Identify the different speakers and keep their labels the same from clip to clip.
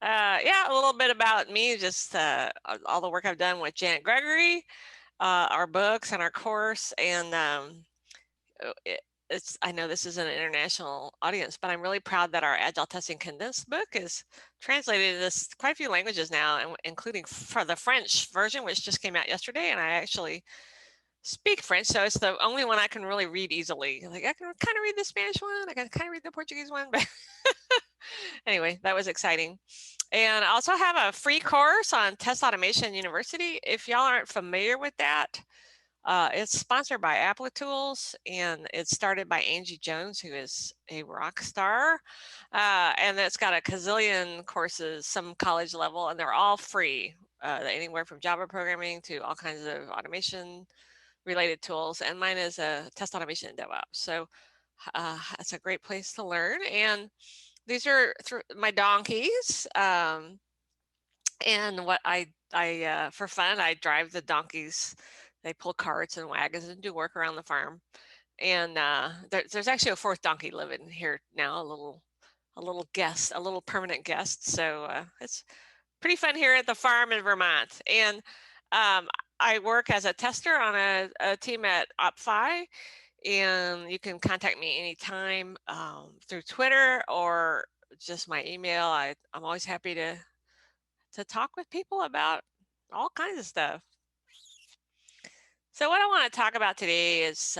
Speaker 1: Yeah, a little bit about me, just all the work I've done with Janet Gregory, our books and our course. And it, I know this is an international audience, but I'm really proud that our Agile Testing Condensed book is translated into quite a few languages now, and including for the French version, which just came out yesterday. And I actually speak French, so it's the only one I can really read easily. Like I can kind of read the Spanish one, I can kind of read the Portuguese one, but anyway, that was exciting. And I also have a free course on Test Automation University. If y'all aren't familiar with that, it's sponsored by Applitools, and it's started by Angie Jones, who is a rock star. And it's got a gazillion courses, some college level, and they're all free, anywhere from Java programming to all kinds of automation related tools. And mine is a test automation and DevOps. So it's a great place to learn. And these are my donkeys. And what I for fun, I drive the donkeys. They pull carts and wagons and do work around the farm. And there's actually a fourth donkey living here now, a little guest, a little permanent guest. So it's pretty fun here at the farm in Vermont. And I work as a tester on a team at OpFi, and you can contact me anytime through Twitter or just my email. I'm always happy to talk with people about all kinds of stuff. So what I want to talk about today is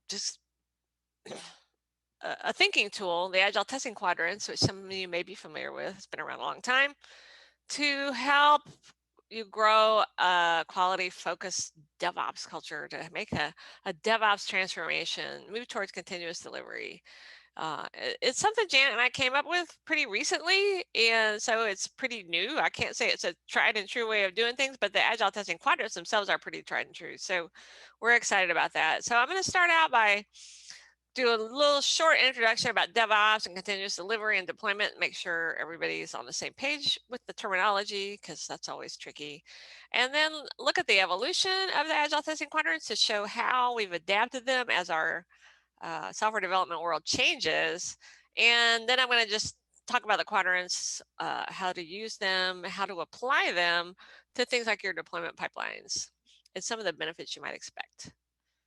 Speaker 1: just a thinking tool, the Agile Testing Quadrants, which some of you may be familiar with. It's been around a long time, to help you grow a quality-focused DevOps culture, to make a DevOps transformation, move towards continuous delivery. It's something Janet and I came up with pretty recently, and so it's pretty new. I can't say it's a tried and true way of doing things, but the Agile Testing Quadrants themselves are pretty tried and true. So we're excited about that. So I'm going to start out by do a little short introduction about DevOps and continuous delivery and deployment, make sure everybody's on the same page with the terminology, because that's always tricky. And then look at the evolution of the Agile Testing Quadrants to show how we've adapted them as our software development world changes. And then I'm going to just talk about the quadrants, how to use them, how to apply them to things like your deployment pipelines, and some of the benefits you might expect.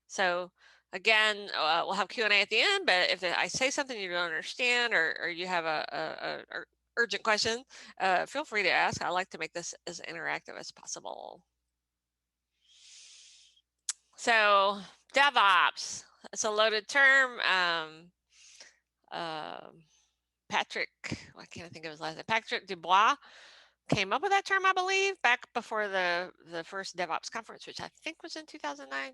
Speaker 1: So again, we'll have Q&A at the end, but if I say something you don't understand, or you have a urgent question, feel free to ask. I like to make this as interactive as possible. So DevOps, it's a loaded term. Patrick, why can't I think of his last name? Patrick Dubois came up with that term, I believe, back before the first DevOps conference, which I think was in 2009.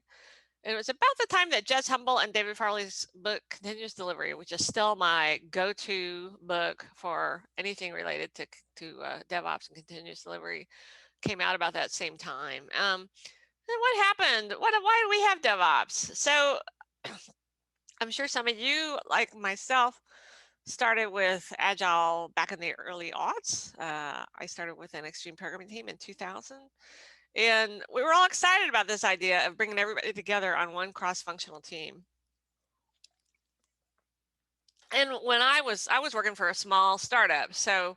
Speaker 1: And it was about the time that Jez Humble and David Farley's book, Continuous Delivery, which is still my go-to book for anything related to DevOps and continuous delivery, came out about that same time. And what happened? Why do we have DevOps? So I'm sure some of you, like myself, started with Agile back in the early aughts. I started with an extreme programming team in 2000. And we were all excited about this idea of bringing everybody together on one cross-functional team. And when I was working for a small startup, so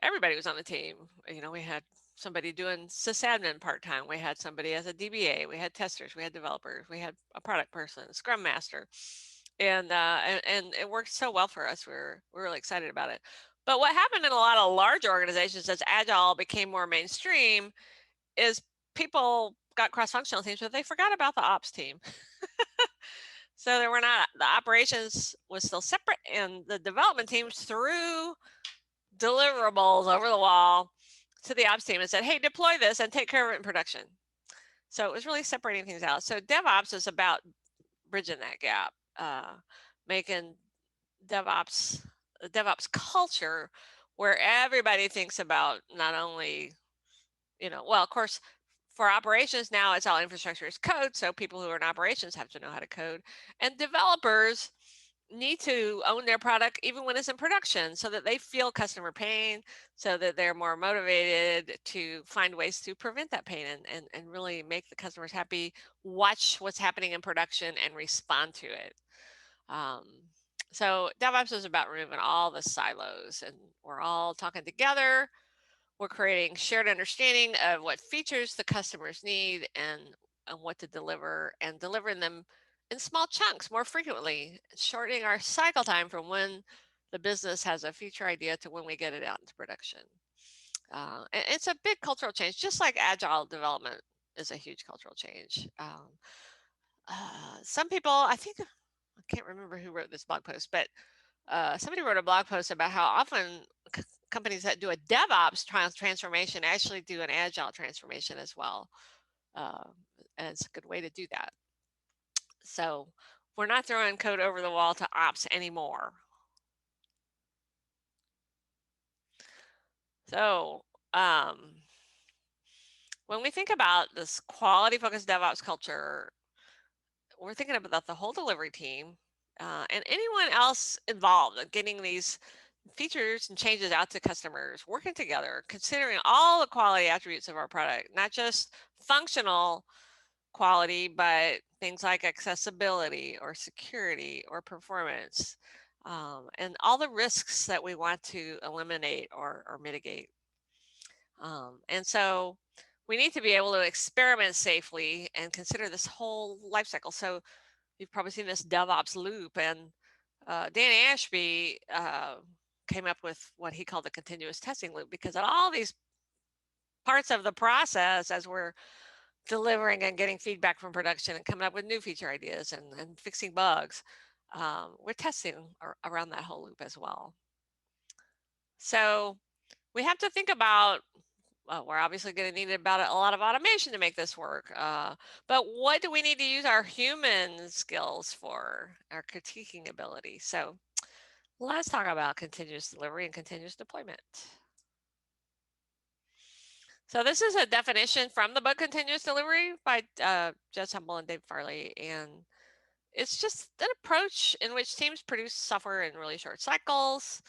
Speaker 1: everybody was on the team. You know, we had somebody doing sysadmin part-time. We had somebody as a DBA. We had testers. We had developers. We had a product person, scrum master. And it worked so well for us. We're really excited about it. But what happened in a lot of large organizations as Agile became more mainstream is people got cross-functional teams, but they forgot about the ops team. So there were not, the operations was still separate, and the development teams threw deliverables over the wall to the ops team and said, hey, deploy this and take care of it in production. So it was really separating things out. So DevOps is about bridging that gap, making DevOps culture where everybody thinks about not only, well, of course, for operations now, it's all infrastructure as code. So people who are in operations have to know how to code. And developers need to own their product even when it's in production, so that they feel customer pain, so that they're more motivated to find ways to prevent that pain and really make the customers happy, watch what's happening in production and respond to it. So DevOps is about removing all the silos, and we're all talking together. We're creating shared understanding of what features the customers need and what to deliver, and delivering them in small chunks more frequently, shortening our cycle time from when the business has a feature idea to when we get it out into production. And it's a big cultural change, just like agile development is a huge cultural change. Some people, I think, I can't remember who wrote this blog post, but somebody wrote a blog post about how often companies that do a DevOps transformation actually do an agile transformation as well. Uh, and it's a good way to do that. So we're not throwing code over the wall to ops anymore. So when we think about this quality focused DevOps culture, we're thinking about the whole delivery team and anyone else involved in getting these features and changes out to customers, working together, considering all the quality attributes of our product, not just functional quality, but things like accessibility or security or performance, and all the risks that we want to eliminate or mitigate. And so we need to be able to experiment safely and consider this whole life cycle. So you've probably seen this Devops Loop, and Dan Ashby came up with what he called the continuous testing loop, because at all these parts of the process, as we're delivering and getting feedback from production and coming up with new feature ideas and fixing bugs, we're testing around that whole loop as well. So we have to think about, we're obviously going to need about a lot of automation to make this work. But what do we need to use our human skills for, our critiquing ability? So let's talk about continuous delivery and continuous deployment. So this is a definition from the book Continuous Delivery by Jez Humble and Dave Farley. And it's just an approach in which teams produce software in really short cycles.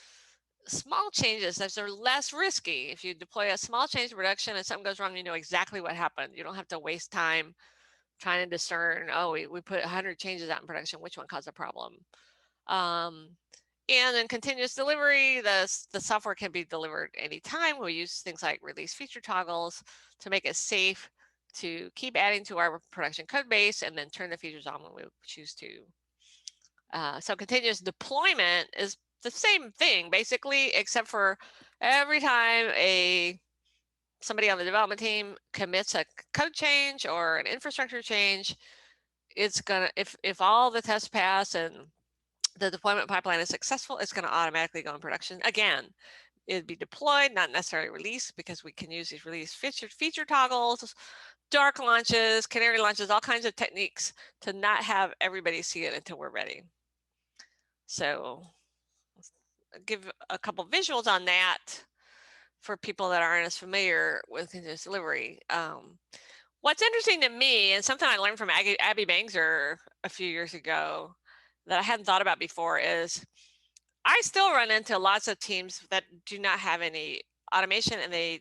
Speaker 1: Small changes that are less risky. If you deploy a small change to production and something goes wrong, you know exactly what happened. You don't have to waste time trying to discern, oh, we put 100 changes out in production, which one caused a problem? And in continuous delivery, the software can be delivered anytime. We use things like release feature toggles to make it safe to keep adding to our production code base and then turn the features on when we choose to. So continuous deployment is the same thing basically, except for every time somebody on the development team commits a code change or an infrastructure change, it's gonna, if all the tests pass and the deployment pipeline is successful, it's going to automatically go in production. Again, it'd be deployed, not necessarily released, because we can use these release feature toggles, dark launches, canary launches, all kinds of techniques to not have everybody see it until we're ready. So I'll give a couple visuals on that for people that aren't as familiar with continuous delivery. What's interesting to me, and something I learned from Abby Bangser a few years ago that I hadn't thought about before, is I still run into lots of teams that do not have any automation, and they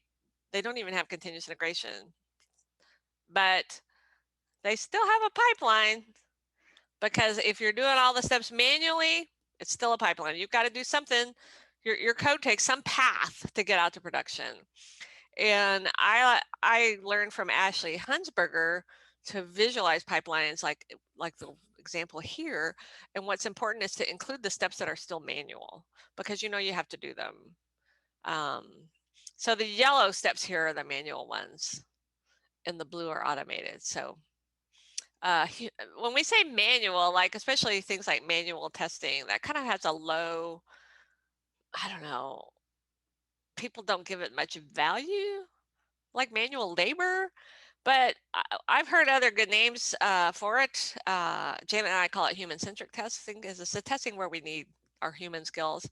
Speaker 1: don't even have continuous integration, but they still have a pipeline, because if you're doing all the steps manually, it's still a pipeline. You've got to do something. Your code takes some path to get out to production. And I learned from Ashley Hunsberger to visualize pipelines like the example here. And what's important is to include the steps that are still manual, because you know you have to do them. So the yellow steps here are the manual ones, and the blue are automated. So when we say manual, like especially things like manual testing, that kind of has a low, I don't know, people don't give it much value, like manual labor. But I've heard other good names for it. Janet and I call it human-centric testing, because it's the testing where we need our human skills.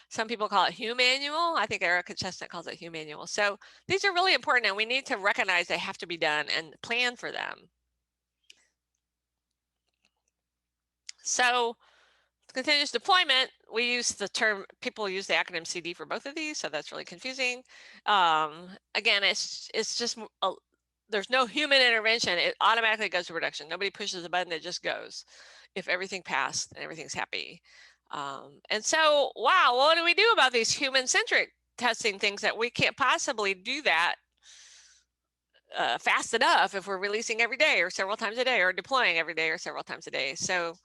Speaker 1: Some people call it humanual. I think Erica Chestnut calls it humanual. So these are really important, and we need to recognize they have to be done and plan for them. So continuous deployment, we use the term, people use the acronym CD for both of these, so that's really confusing. Again, it's just there's no human intervention. It automatically goes to production. Nobody pushes the button, it just goes if everything passed and everything's happy. And so, wow, what do we do about these human-centric testing things that we can't possibly do that fast enough if we're releasing every day or several times a day or deploying every day or several times a day? So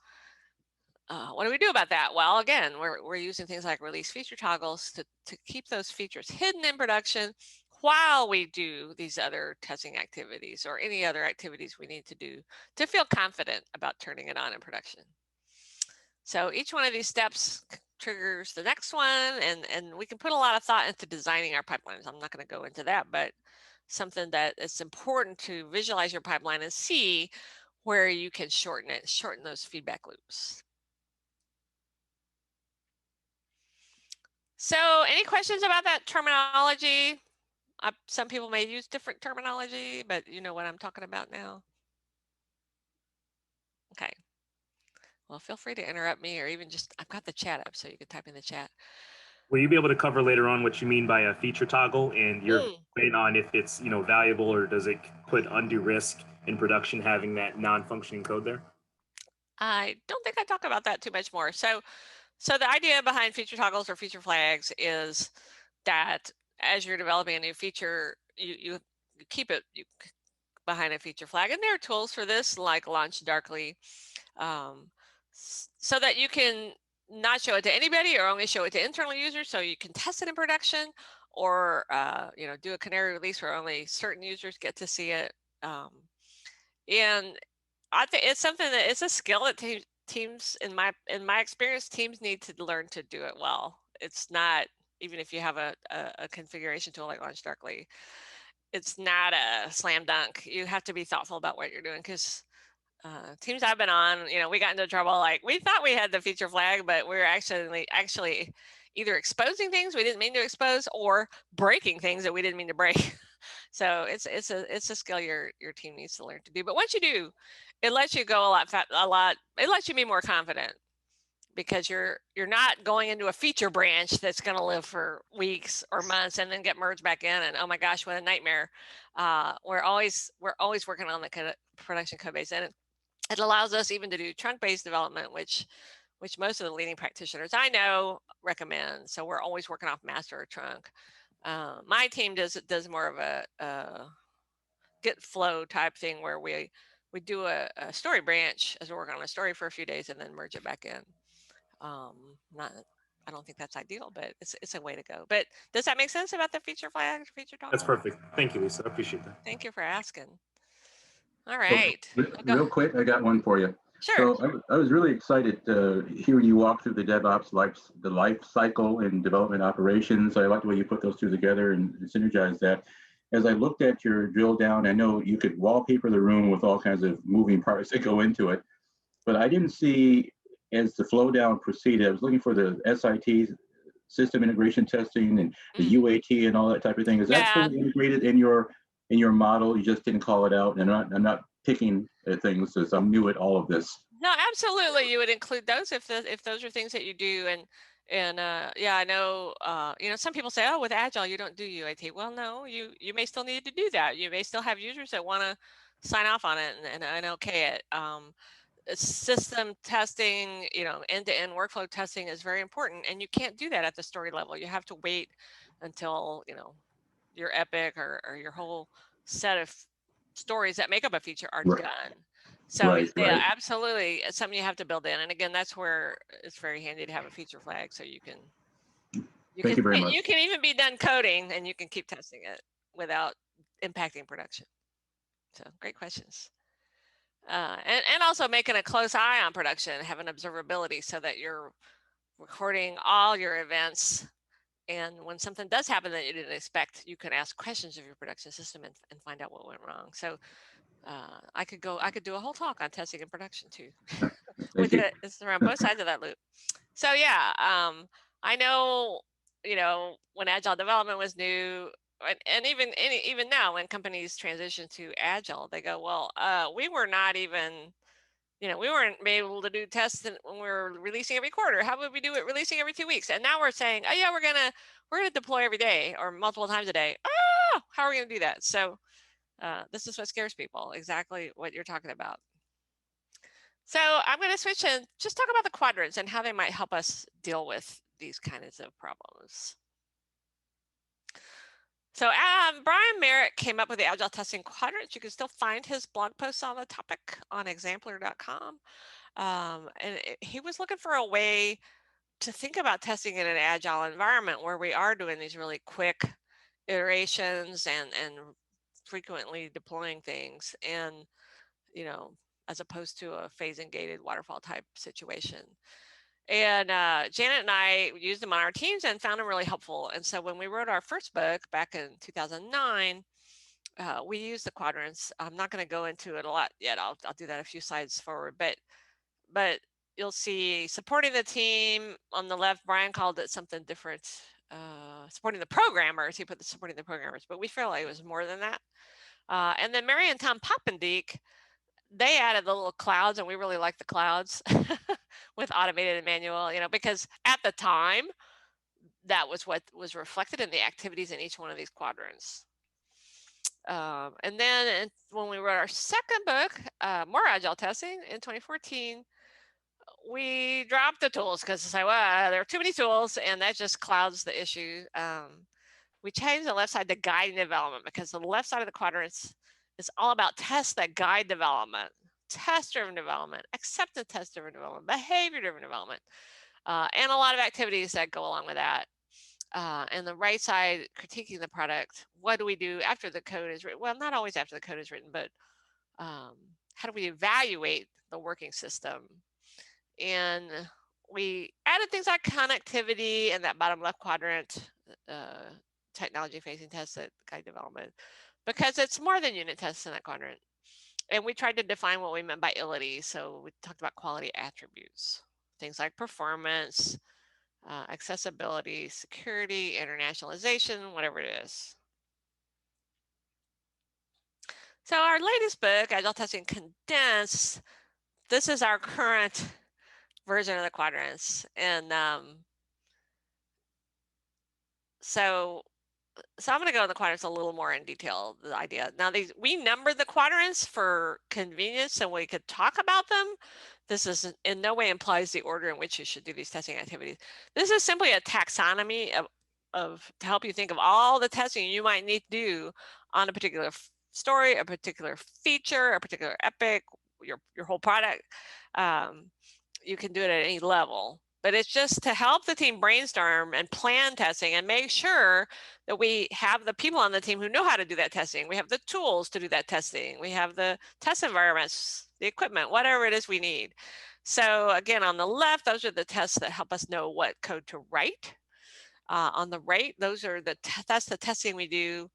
Speaker 1: what do we do about that? Well, again, we're using things like release feature toggles to keep those features hidden in production while we do these other testing activities or any other activities we need to do to feel confident about turning it on in production. So each one of these steps triggers the next one, and we can put a lot of thought into designing our pipelines. I'm not going to go into that, but something that it's important to visualize your pipeline and see where you can shorten it, shorten those feedback loops. So any questions about that terminology? Some people may use different terminology, but you know what I'm talking about now. Okay. Well, feel free to interrupt me or even just, I've got the chat up so you can type in the chat.
Speaker 2: Will you be able to cover later on what you mean by a feature toggle and your point on if it's valuable or does it put undue risk in production having that non-functioning code there?
Speaker 1: I don't think I talk about that too much more. So the idea behind feature toggles or feature flags is that as you're developing a new feature, you keep it behind a feature flag, and there are tools for this like Launch Darkly, so that you can not show it to anybody or only show it to internal users, so you can test it in production, or do a canary release where only certain users get to see it. And I think it's something that it's a skill that teams in my experience, teams need to learn to do it well. It's not, even if you have a configuration tool like Launch Darkly, it's not a slam dunk. You have to be thoughtful about what you're doing, because teams I've been on, we got into trouble. Like, we thought we had the feature flag, but we were actually either exposing things we didn't mean to expose or breaking things that we didn't mean to break. So it's a skill your team needs to learn to do. But once you do, it lets you go a lot. It lets you be more confident, because you're not going into a feature branch that's going to live for weeks or months and then get merged back in, and oh my gosh, what a nightmare. We're always working on the production code base, and it allows us even to do trunk-based development, which most of the leading practitioners I know recommend. So we're always working off master or trunk. My team does more of a Git flow type thing where we do a story branch as we're working on a story for a few days and then merge it back in. I don't think that's ideal, but it's a way to go. But does that make sense about the feature flag, feature toggle?
Speaker 2: That's perfect. Thank you, Lisa. I appreciate that.
Speaker 1: Thank you for asking. All right.
Speaker 3: So, real quick, I got one for you.
Speaker 1: Sure.
Speaker 3: So I was really excited to hear you walk through the DevOps life cycle and development operations. I like the way you put those two together and synergize that. As I looked at your drill down, I know you could wallpaper the room with all kinds of moving parts that go into it, but I didn't see, as the flow down proceeded, I was looking for the SIT, system integration testing, and the UAT and all that type of thing. Is that fully integrated in your model? You just didn't call it out, and I'm not picking things as I'm new at all of this.
Speaker 1: No, absolutely, you would include those if those are things that you do. And yeah, I know some people say, oh, with Agile you don't do UAT. Well, no, you may still need to do that. You may still have users that want to sign off on it and okay it. System testing, end-to-end workflow testing is very important, and you can't do that at the story level. You have to wait until your epic or your whole set of stories that make up a feature are done. So yeah, absolutely, it's something you have to build in. And again, that's where it's very handy to have a feature flag, so you can
Speaker 3: Thank you very much.
Speaker 1: You can even be done coding and you can keep testing it without impacting production. So great questions. And also making a close eye on production, having observability so that you're recording all your events. And when something does happen that you didn't expect, you can ask questions of your production system and find out what went wrong. So I could do a whole talk on testing and production too. It's around both sides of that loop. So yeah, I know, when Agile development was new, and even now when companies transition to Agile, they go, well, we were not even, we weren't able to do tests when we were releasing every quarter. How would we do it releasing every 2 weeks? And now we're saying, oh yeah, we're gonna deploy every day or multiple times a day. How are we gonna do that? So this is what scares people, exactly what you're talking about. So I'm going to switch and just talk about the quadrants and how they might help us deal with these kinds of problems. So Brian Merritt came up with the Agile Testing Quadrants. You can still find his blog posts on the topic on exemplar.com. He was looking for a way to think about testing in an Agile environment where we are doing these really quick iterations and frequently deploying things, and as opposed to a phase and gated waterfall type situation. And Janet and I used them on our teams and found them really helpful. And so when we wrote our first book back in 2009, we used the quadrants. I'm not going to go into it a lot yet. I'll do that a few slides forward, but you'll see supporting the team on the left. Brian called it something different. Supporting the programmers. He put the supporting the programmers, but we feel like it was more than that. And then Mary and Tom Poppendieck, they added the little clouds, and we really like the clouds with automated and manual, because at the time, that was what was reflected in the activities in each one of these quadrants. And then when we wrote our second book, More Agile Testing, in 2014, we dropped the tools because it's like, well, there are too many tools, and that just clouds the issue. We changed the left side to guiding development, because the left side of the quadrants is all about tests that guide development, test-driven development, acceptance test-driven development, behavior-driven development, and a lot of activities that go along with that. And the right side, critiquing the product. What do we do after the code is written? Well, not always after the code is written, but how do we evaluate the working system? And we added things like connectivity in that bottom left quadrant, technology facing tests that guide development, because it's more than unit tests in that quadrant. And we tried to define what we meant by ility. So we talked about quality attributes, things like performance, accessibility, security, internationalization, whatever it is. So our latest book, Agile Testing Condensed, this is our current version of the quadrants. And so I'm going to go in the quadrants a little more in detail, the idea. Now, we numbered the quadrants for convenience so we could talk about them. This is in no way implies the order in which you should do these testing activities. This is simply a taxonomy to help you think of all the testing you might need to do on a particular story, a particular feature, a particular epic, your whole product. You can do it at any level. But it's just to help the team brainstorm and plan testing and make sure that we have the people on the team who know how to do that testing. We have the tools to do that testing. We have the test environments, the equipment, whatever it is we need. So again, on the left, those are the tests that help us know what code to write. On the right, those are that's the testing we do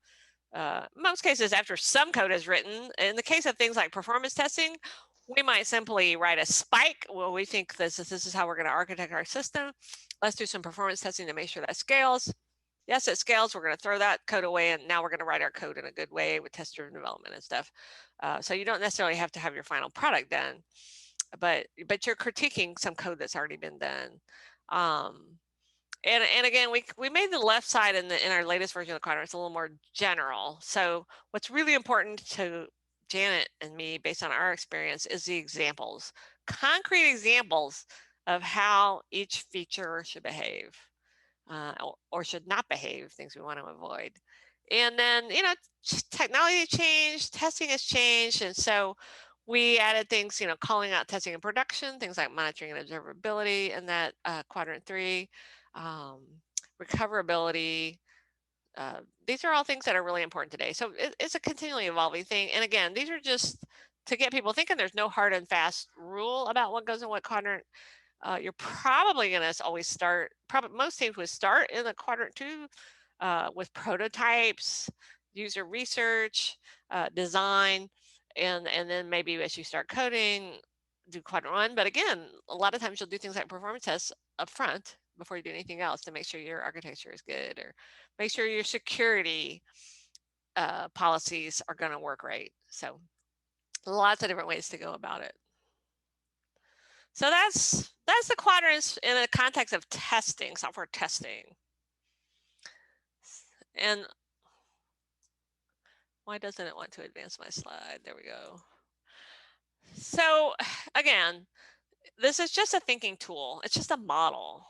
Speaker 1: most cases after some code is written. In the case of things like performance testing, we might simply write a spike. Well, we think this is how we're going to architect our system. Let's do some performance testing to make sure that scales. Yes, it scales. We're going to throw that code away, and now we're going to write our code in a good way with test-driven development and stuff. So you don't necessarily have to have your final product done, but you're critiquing some code that's already been done. And again, we made the left side in our latest version of the quadrants a little more general. So what's really important to Janet and me, based on our experience, is the examples, concrete examples of how each feature should behave or should not behave, things we want to avoid. And then, technology changed, testing has changed. And so we added things, calling out testing in production, things like monitoring and observability in that Quadrant 3. Recoverability. These are all things that are really important today. So it's a continually evolving thing. And again, these are just to get people thinking. There's no hard and fast rule about what goes in what quadrant. You're probably going to always start, most teams would start in the Quadrant 2 with prototypes, user research, design, and then maybe as you start coding, do Quadrant 1. But again, a lot of times you'll do things like performance tests up front before you do anything else to make sure your architecture is good, or make sure your security policies are going to work right. So lots of different ways to go about it. So that's the quadrants in the context of testing, software testing. And why doesn't it want to advance my slide? There we go. So again, this is just a thinking tool. It's just a model.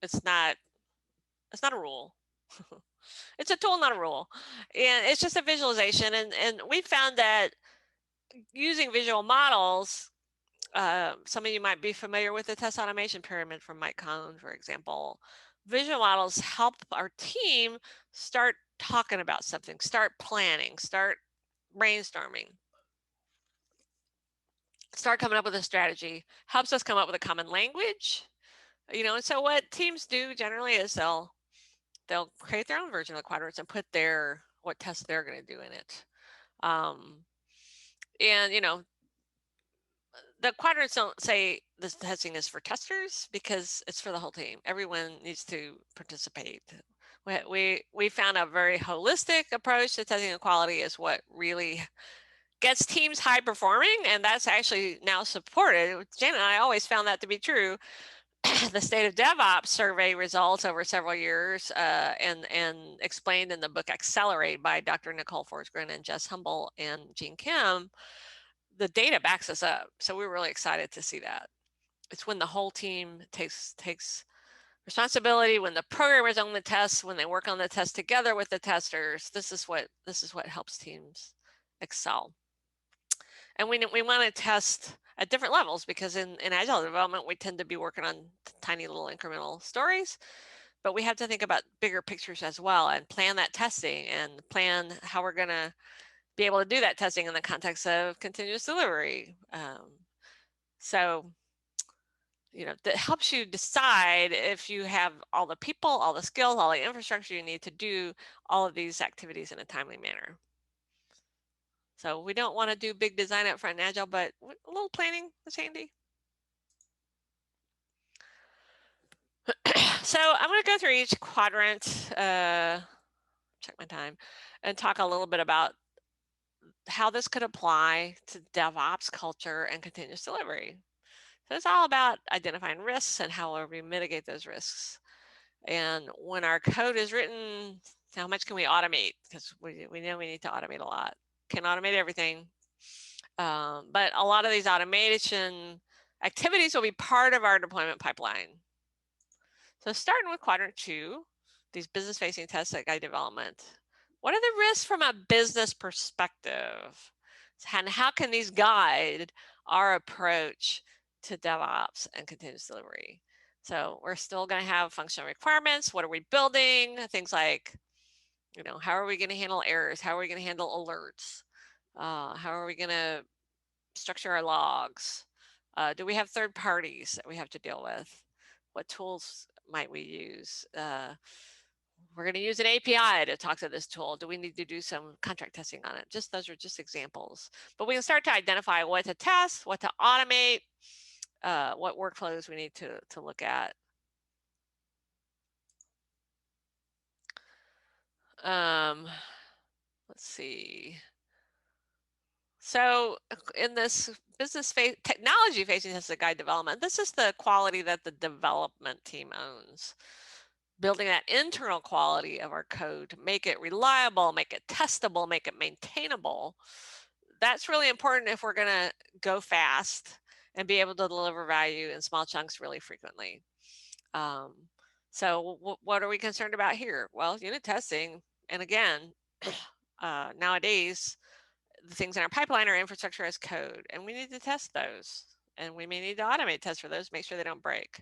Speaker 1: It's not a rule. It's a tool, not a rule. And it's just a visualization. And we found that using visual models, some of you might be familiar with the test automation pyramid from Mike Cohn, for example. Visual models help our team start talking about something, start planning, start brainstorming, start coming up with a strategy, helps us come up with a common language. You know, and so what teams do generally is they'll create their own version of the quadrants and put what tests they're going to do in it. And you know, the quadrants don't say this testing is for testers because it's for the whole team. Everyone needs to participate. We found a very holistic approach to testing and quality is what really gets teams high performing, and that's actually now supported. Jan and I always found that to be true. The State of DevOps survey results over several years and explained in the book Accelerate by Dr. Nicole Forsgren and Jess Humble and Gene Kim, the data backs us up. So we're really excited to see that. It's when the whole team takes responsibility, when the programmers own the tests, when they work on the test together with the testers. This is what helps teams excel. And we want to test at different levels because in agile development, we tend to be working on tiny little incremental stories, but we have to think about bigger pictures as well and plan that testing and plan how we're going to be able to do that testing in the context of continuous delivery. So, you know, that helps you decide if you have all the people, all the skills, all the infrastructure you need to do all of these activities in a timely manner. So we don't want to do big design up front in Agile, but a little planning is handy. So I'm going to go through each quadrant, check my time, and talk a little bit about how this could apply to DevOps culture and continuous delivery. So it's all about identifying risks and how we mitigate those risks. And when our code is written, how much can we automate? Because we know we need to automate a lot. Can't automate everything. But a lot of these automation activities will be part of our deployment pipeline. So starting with Quadrant 2, these business-facing tests that guide development. What are the risks from a business perspective? And how can these guide our approach to DevOps and continuous delivery? So we're still going to have functional requirements. What are we building? Things like, you know, how are we going to handle errors? How are we going to handle alerts? How are we going to structure our logs? Do we have third parties that we have to deal with? What tools might we use? We're going to use an API to talk to this tool. Do we need to do some contract testing on it? Just those are just examples. But we can start to identify what to test, what to automate, what workflows we need to look at. Let's see. So in this technology facing as a guide development, this is the quality that the development team owns. Building that internal quality of our code, make it reliable, make it testable, make it maintainable. That's really important if we're going to go fast and be able to deliver value in small chunks really frequently. So what are we concerned about here? Well, unit testing, and again, nowadays, the things in our pipeline are infrastructure as code, and we need to test those. And we may need to automate tests for those, make sure they don't break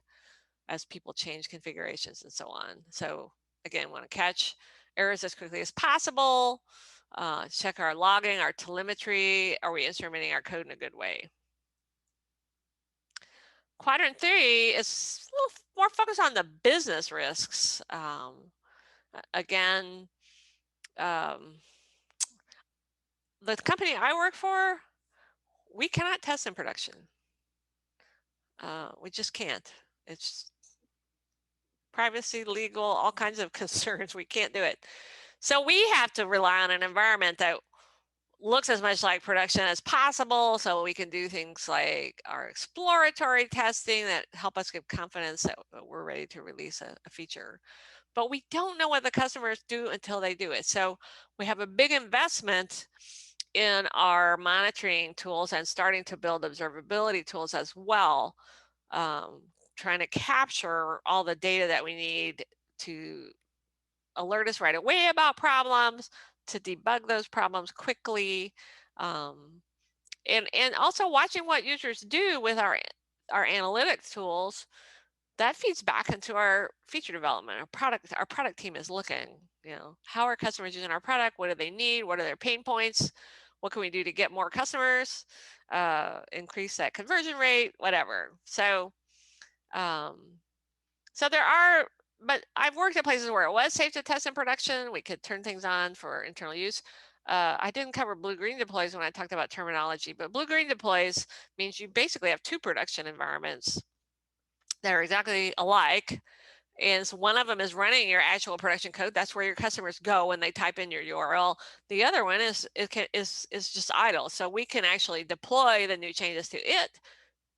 Speaker 1: as people change configurations and so on. So again, want to catch errors as quickly as possible, check our logging, our telemetry, are we instrumenting our code in a good way? Quadrant 3 is a little more focused on the business risks. Again, the company I work for, we cannot test in production. We just can't. It's privacy, legal, all kinds of concerns. We can't do it. So we have to rely on an environment that looks as much like production as possible, so we can do things like our exploratory testing that help us give confidence that we're ready to release a feature. But we don't know what the customers do until they do it. So we have a big investment in our monitoring tools and starting to build observability tools as well, trying to capture all the data that we need to alert us right away about problems, to debug those problems quickly, and also watching what users do with our analytics tools. That feeds back into our feature development. Our product team is looking, how are customers using our product? What do they need? What are their pain points? What can we do to get more customers, increase that conversion rate, whatever. So there are, but I've worked at places where it was safe to test in production. We could turn things on for internal use. I didn't cover blue-green deploys when I talked about terminology, but blue-green deploys means you basically have two production environments that are exactly alike. And so one of them is running your actual production code. That's where your customers go when they type in your URL. The other one is just idle. So we can actually deploy the new changes to it,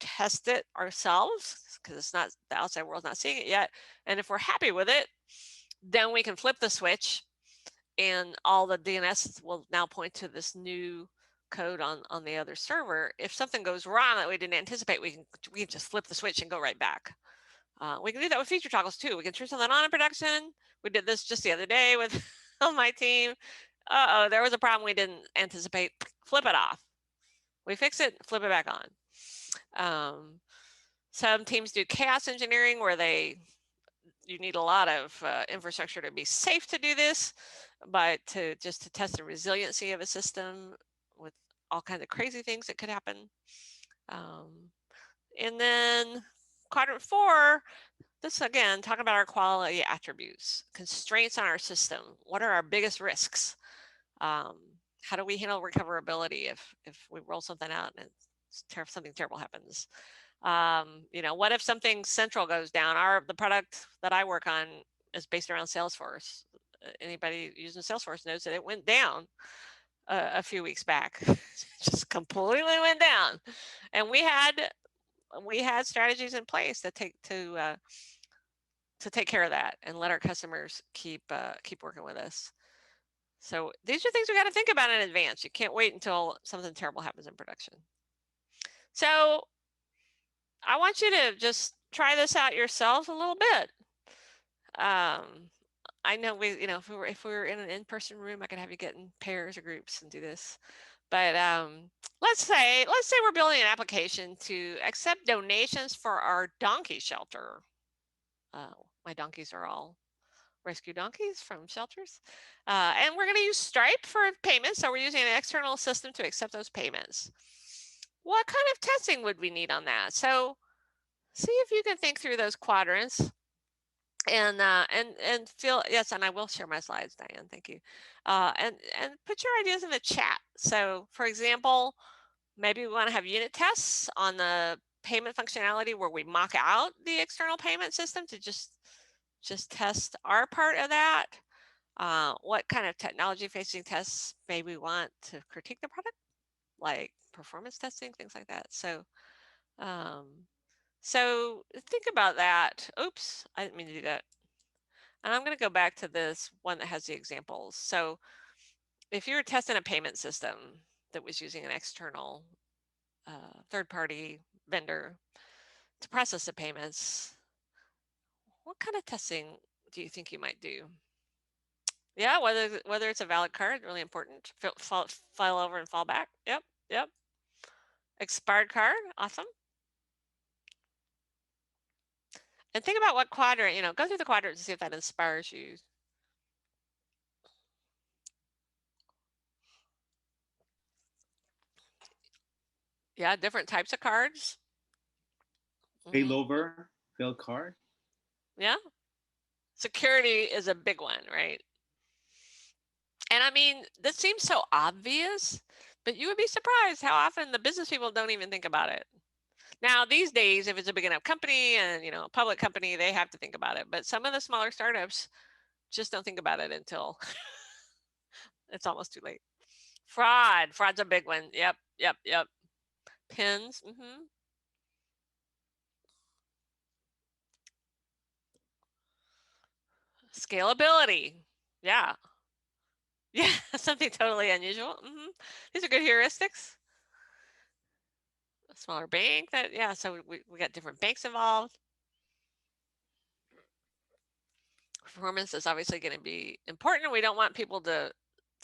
Speaker 1: test it ourselves because it's not, the outside world's not seeing it yet. And if we're happy with it, then we can flip the switch and all the DNS will now point to this new code on the other server. If something goes wrong that we didn't anticipate, we can just flip the switch and go right back. We can do that with feature toggles too. We can turn something on in production. We did this just the other day with my team. There was a problem we didn't anticipate. Flip it off. We fix it, flip it back on. Some teams do chaos engineering where you need a lot of infrastructure to be safe to do this, but just to test the resiliency of a system with all kinds of crazy things that could happen. And then Quadrant 4, this again, talking about our quality attributes, constraints on our system. What are our biggest risks? How do we handle recoverability if we roll something out and something terrible happens? What if something central goes down? The product that I work on is based around Salesforce. Anybody using Salesforce knows that it went down a few weeks back. Just completely went down, and we had strategies in place to take care of that and let our customers keep working with us. So these are things we got to think about in advance. You can't wait until something terrible happens in production. So I want you to just try this out yourselves a little bit. I know if we were in an in-person room, I could have you get in pairs or groups and do this. But let's say we're building an application to accept donations for our donkey shelter. My donkeys are all rescue donkeys from shelters. And we're going to use Stripe for payments. So we're using an external system to accept those payments. What kind of testing would we need on that? So see if you can think through those quadrants and feel, yes, and I will share my slides, Diane, thank you. And put your ideas in the chat. So for example, maybe we want to have unit tests on the payment functionality where we mock out the external payment system to just test our part of that. What kind of technology facing tests may we want to critique the product, like performance testing, things like that. So so think about that. Oops, I didn't mean to do that. And I'm going to go back to this one that has the examples. So if you were testing a payment system that was using an external third-party vendor to process the payments, what kind of testing do you think you might do? Yeah, whether it's a valid card, really important. File over and fall back. Yep. Expired card, awesome. And think about what quadrant, go through the quadrant to see if that inspires you. Yeah, different types of cards.
Speaker 4: Failover, failed card.
Speaker 1: Yeah. Security is a big one, right? And I mean, this seems so obvious, but you would be surprised how often the business people don't even think about it. Now, these days, if it's a big enough company and, a public company, they have to think about it. But some of the smaller startups just don't think about it until it's almost too late. Fraud's a big one. Yep. Pins. Scalability. Yeah. Something totally unusual. These are good heuristics. A smaller bank. Yeah. So we got different banks involved. Performance is obviously going to be important. We don't want people to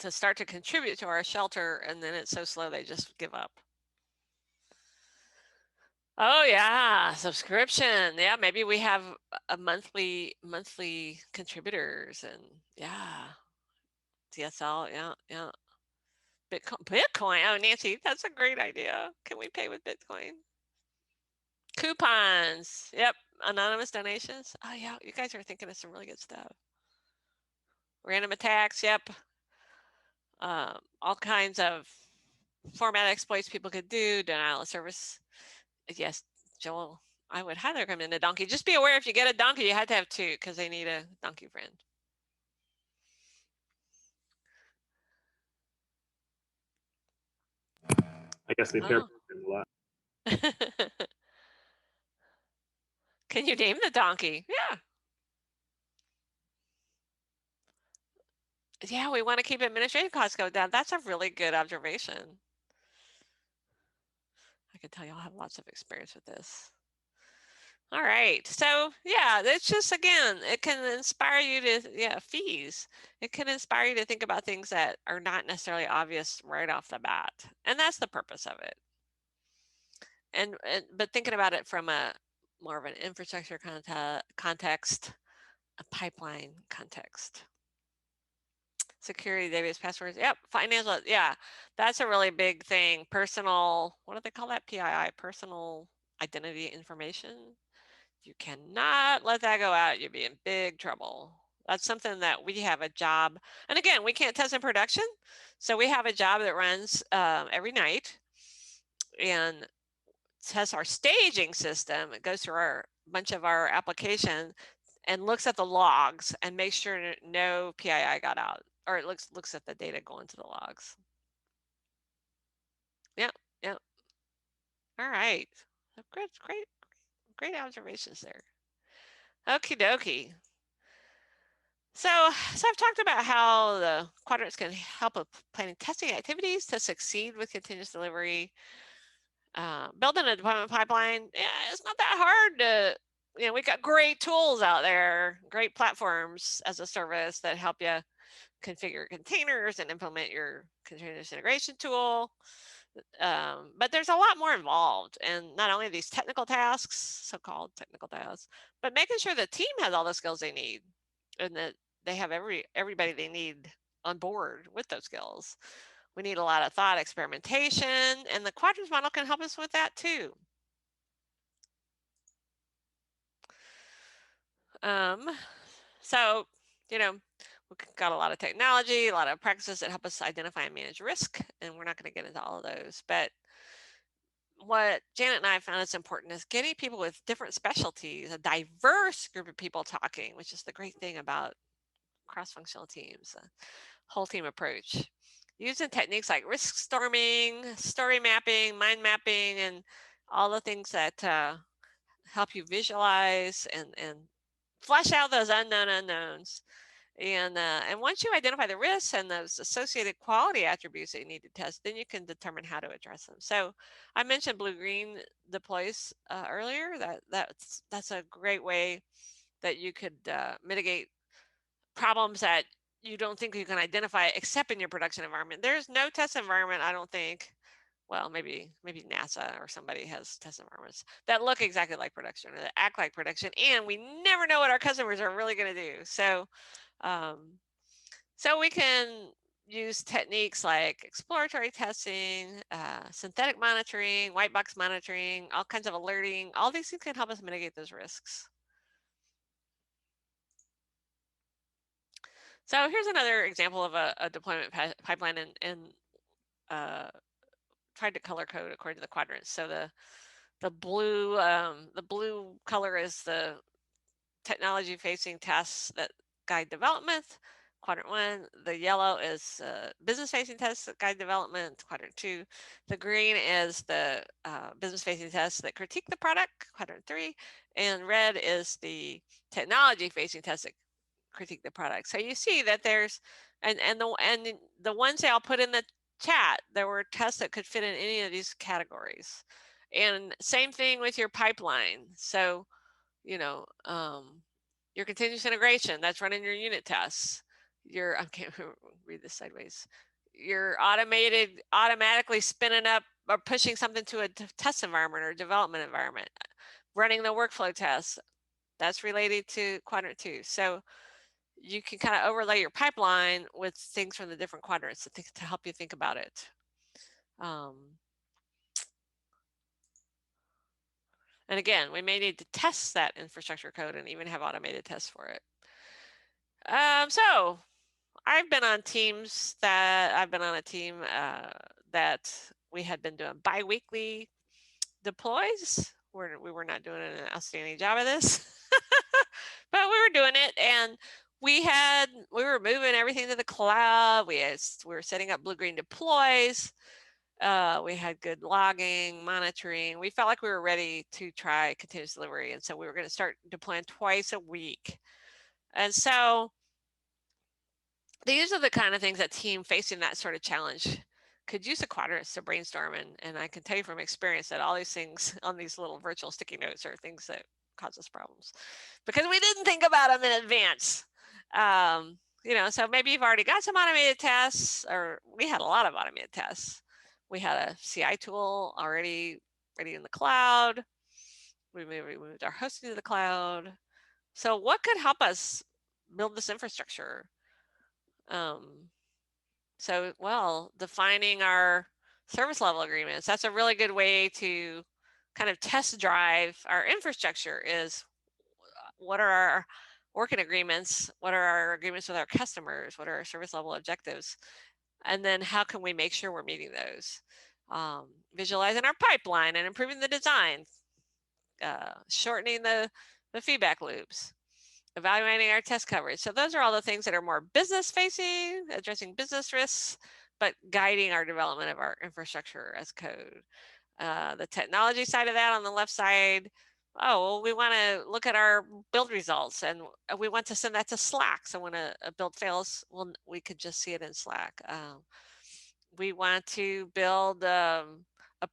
Speaker 1: start to contribute to our shelter and then it's so slow they just give up. Oh yeah, subscription. Yeah, maybe we have a monthly contributors and yeah, TSL. Yeah. Bitcoin. Oh, Nancy, that's a great idea. Can we pay with Bitcoin? Coupons. Yep. Anonymous donations. Oh yeah, you guys are thinking of some really good stuff. Random attacks. Yep. All kinds of format exploits people could do. Denial of service. Yes, Joel, I would highly recommend a donkey. Just be aware if you get a donkey, you had to have two because they need a donkey friend.
Speaker 2: I guess they pair a lot.
Speaker 1: Can you name the donkey? Yeah. Yeah, we want to keep administrative costs go down. That's a really good observation. I can tell y'all have lots of experience with this. All right. So yeah, it's just, again, it can inspire you to, fees. It can inspire you to think about things that are not necessarily obvious right off the bat. And that's the purpose of it. But thinking about it from a more of an infrastructure context, a pipeline context. Security, database, passwords. Yep. Financial. Yeah, that's a really big thing. Personal, what do they call that? PII, personal identity information. You cannot let that go out. You'd be in big trouble. That's something that we have a job. And again, we can't test in production. So we have a job that runs every night and tests our staging system. It goes through a bunch of our application and looks at the logs and makes sure no PII got out, or it looks at the data going to the logs. Yep. All right. Great observations there. Okie dokie. So I've talked about how the quadrants can help with planning testing activities to succeed with continuous delivery. Building a deployment pipeline, it's not that hard to, we've got great tools out there, great platforms as a service that help you configure containers and implement your continuous integration tool. But there's a lot more involved, and not only these technical tasks, so-called technical tasks, but making sure the team has all the skills they need and that they have everybody they need on board with those skills. We need a lot of thought, experimentation, and the quadrants model can help us with that too. So, we've got a lot of technology, a lot of practices that help us identify and manage risk, and we're not going to get into all of those. But what Janet and I found is important is getting people with different specialties, a diverse group of people talking, which is the great thing about cross-functional teams, a whole team approach. Using techniques like risk storming, story mapping, mind mapping, and all the things that help you visualize and flesh out those unknown unknowns. And once you identify the risks and those associated quality attributes that you need to test, then you can determine how to address them. So I mentioned blue-green deploys earlier. That's a great way that you could mitigate problems that you don't think you can identify except in your production environment. There's no test environment, I don't think. Well, maybe NASA or somebody has test environments that look exactly like production or that act like production, and we never know what our customers are really going to do. So, so we can use techniques like exploratory testing, synthetic monitoring, white box monitoring, all kinds of alerting. All these things can help us mitigate those risks. So here's another example of a deployment pipeline and tried to color code according to the quadrants. So the blue color is the technology facing tasks that guide development. Quadrant 1, the yellow is business facing tasks that guide development. Quadrant 2, the green is the business facing tasks that critique the product. Quadrant 3, and red is the technology facing tasks that critique the product. So you see that there's, and the ones that I'll put in the chat, there were tests that could fit in any of these categories. And same thing with your pipeline. So, you know, your continuous integration, that's running your unit tests. Your, I can't read this sideways. Your automatically spinning up or pushing something to a test environment or development environment, running the workflow tests, that's related to quadrant 2. So you can kind of overlay your pipeline with things from the different quadrants to help you think about it. And again, we may need to test that infrastructure code and even have automated tests for it. So I've been on teams that I've been on a team that we had been doing bi-weekly deploys. We were not doing an outstanding job of this, but we were doing it, and we were moving everything to the cloud. We were setting up blue-green deploys. We had good logging, monitoring. We felt like we were ready to try continuous delivery, and so we were going to start deploying twice a week. And so these are the kind of things that team facing that sort of challenge could use the quadrants to brainstorm. And I can tell you from experience that all these things on these little virtual sticky notes are things that cause us problems because we didn't think about them in advance. You know, so maybe you've already got some automated tests, or we had a lot of automated tests. We had a CI tool already ready in the cloud. We moved our hosting to the cloud. So what could help us build this infrastructure? So, well, defining our service level agreements, that's a really good way to kind of test drive our infrastructure. Is what are our working agreements? What are our agreements with our customers? What are our service level objectives? And then how can we make sure we're meeting those? Visualizing our pipeline and improving the design, shortening the feedback loops, evaluating our test coverage. So those are all the things that are more business facing, addressing business risks, but guiding our development of our infrastructure as code. The technology side of that on the left side, oh, well, we want to look at our build results and we want to send that to Slack. So when a build fails, well, we could just see it in Slack. We want to build a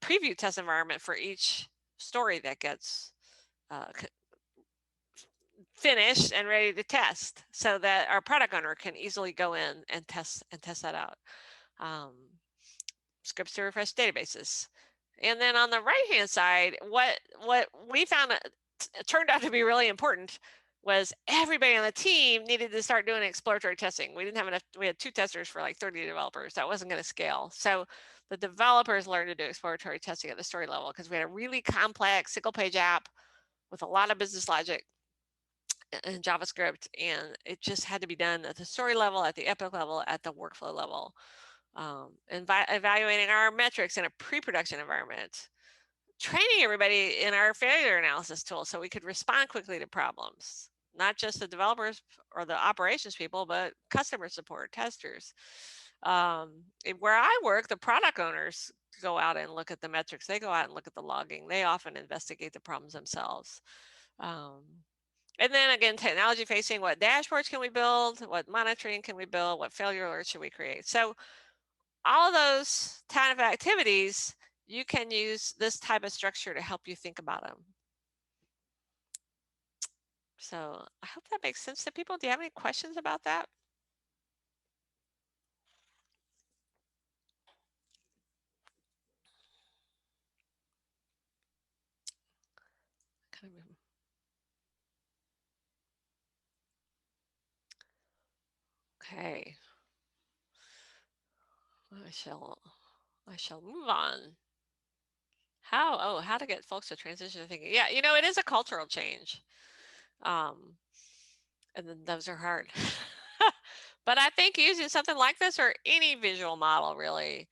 Speaker 1: preview test environment for each story that gets finished and ready to test, so that our product owner can easily go in and test that out. Scripts to refresh databases. And then on the right hand side, what we found turned out to be really important was everybody on the team needed to start doing exploratory testing. We didn't have enough. We had 2 testers for like 30 developers. That wasn't going to scale. So the developers learned to do exploratory testing at the story level because we had a really complex single page app with a lot of business logic and JavaScript, and it just had to be done at the story level, at the epic level, at the workflow level. And evaluating our metrics in a pre-production environment, training everybody in our failure analysis tool so we could respond quickly to problems, not just the developers or the operations people, but customer support, testers. Where I work, the product owners go out and look at the metrics. They go out and look at the logging. They often investigate the problems themselves. And then again, technology facing, what dashboards can we build? What monitoring can we build? What failure alerts should we create? So all of those kind of activities, you can use this type of structure to help you think about them. So I hope that makes sense to people. Do you have any questions about that? Okay. I shall move on. How to get folks to transition to thinking. Yeah, you know, it is a cultural change. And then those are hard. But I think using something like this, or any visual model really,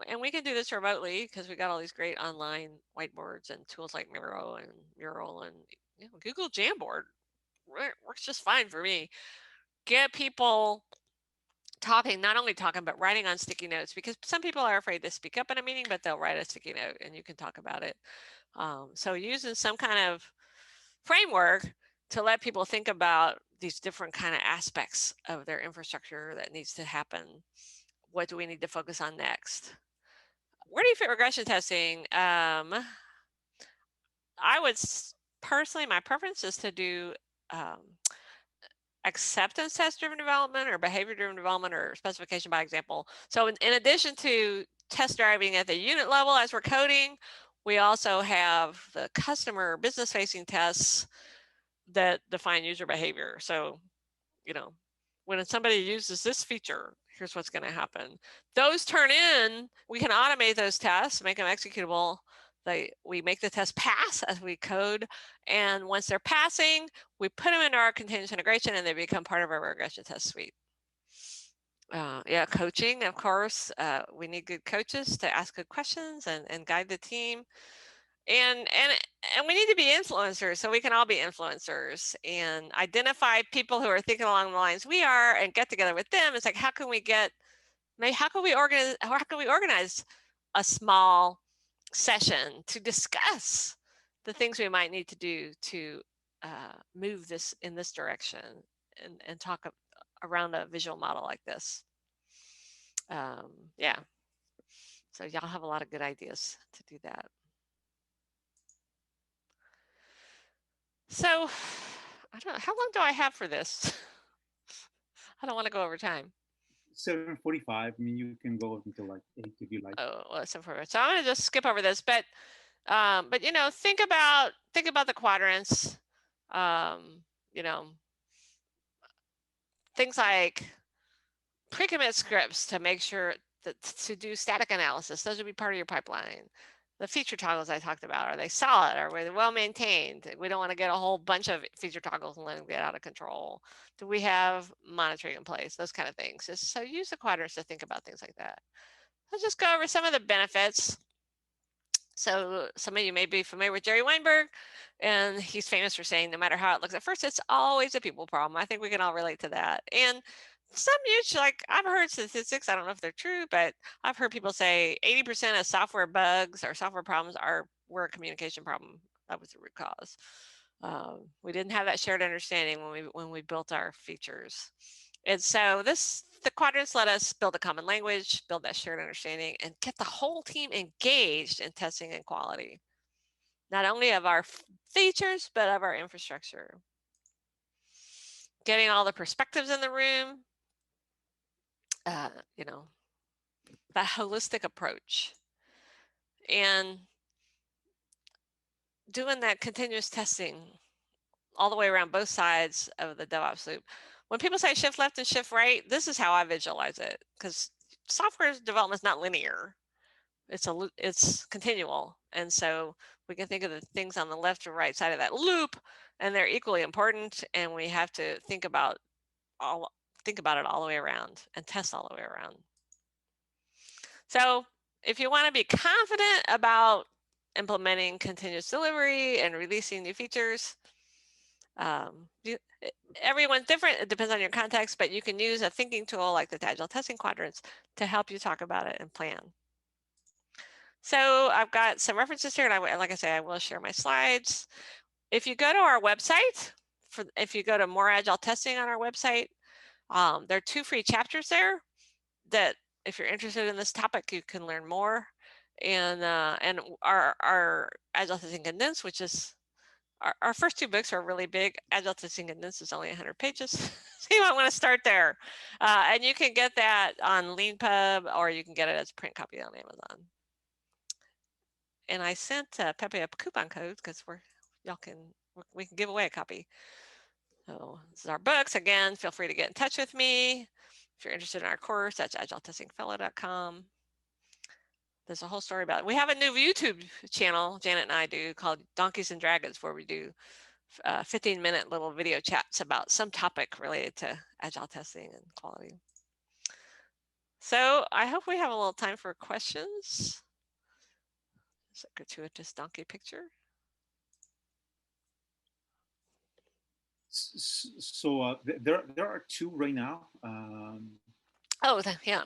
Speaker 1: and we can do this remotely because we got all these great online whiteboards and tools like Miro and Mural, and you know, Google Jamboard works just fine for me. Get people talking, not only talking, but writing on sticky notes, because some people are afraid to speak up in a meeting, but they'll write a sticky note and you can talk about it. So using some kind of framework to let people think about these different kind of aspects of their infrastructure that needs to happen. What do we need to focus on next? Where do you fit regression testing? I would personally, my preference is to do acceptance test driven development or behavior driven development or specification by example. So in addition to test driving at the unit level as we're coding, we also have the customer business facing tests that define user behavior. So, you know, when somebody uses this feature, here's what's going to happen. Those turn in, we can automate those tests, make them executable. We make the test pass as we code. And once they're passing, we put them into our continuous integration and they become part of our regression test suite. Yeah, coaching, of course. We need good coaches to ask good questions and guide the team. And we need to be influencers, so we can all be influencers and identify people who are thinking along the lines we are and get together with them. It's like, how can we organize a small session to discuss the things we might need to do to move this in this direction and talk around a visual model like this. Yeah, so y'all have a lot of good ideas to do that. So I don't know, how long do I have for this? I don't want to go over time.
Speaker 4: 7:45. I mean, you can go until like 8 if you like.
Speaker 1: Oh, well, 7:45. So I'm going to just skip over this, but you know, think about the quadrants. You know, things like pre-commit scripts to make sure that to do static analysis. Those would be part of your pipeline. The feature toggles I talked about, are they solid? Are they well maintained? We don't want to get a whole bunch of feature toggles and let them get out of control. Do we have monitoring in place? Those kind of things. So use the quadrants to think about things like that. Let's just go over some of the benefits. So some of you may be familiar with Jerry Weinberg, and he's famous for saying, no matter how it looks at first, it's always a people problem. I think we can all relate to that. And some huge, like I've heard statistics, I don't know if they're true, but I've heard people say 80% of software bugs or software problems were a communication problem. That was the root cause. We didn't have that shared understanding when we built our features. And so the quadrants let us build a common language, build that shared understanding, and get the whole team engaged in testing and quality, not only of our features, but of our infrastructure. Getting all the perspectives in the room, you know, that holistic approach. And doing that continuous testing all the way around both sides of the DevOps loop. When people say shift left and shift right, this is how I visualize it, because software development is not linear. It's continual. And so we can think of the things on the left or right side of that loop, and they're equally important. And we have to think about it all the way around and test all the way around. So if you want to be confident about implementing continuous delivery and releasing new features, everyone's different. It depends on your context, but you can use a thinking tool like the Agile Testing Quadrants to help you talk about it and plan. So I've got some references here, and like I say, I will share my slides. If you go to our website, if you go to More Agile Testing on our website, there are 2 free chapters there that if you're interested in this topic, you can learn more. And our Agile Testing Condensed, which is our first 2 books, are really big. Agile Testing Condensed is only 100 pages. So you might want to start there. And you can get that on LeanPub, or you can get it as a print copy on Amazon. And I sent Pepe a coupon code because we can give away a copy. So this is our books. Again, feel free to get in touch with me. If you're interested in our course, that's agiletestingfellow.com. There's a whole story about it. We have a new YouTube channel, Janet and I do, called Donkeys and Dragons, where we do 15-minute little video chats about some topic related to agile testing and quality. So I hope we have a little time for questions. It's a gratuitous donkey picture.
Speaker 4: So there are 2 right now.
Speaker 1: Yeah.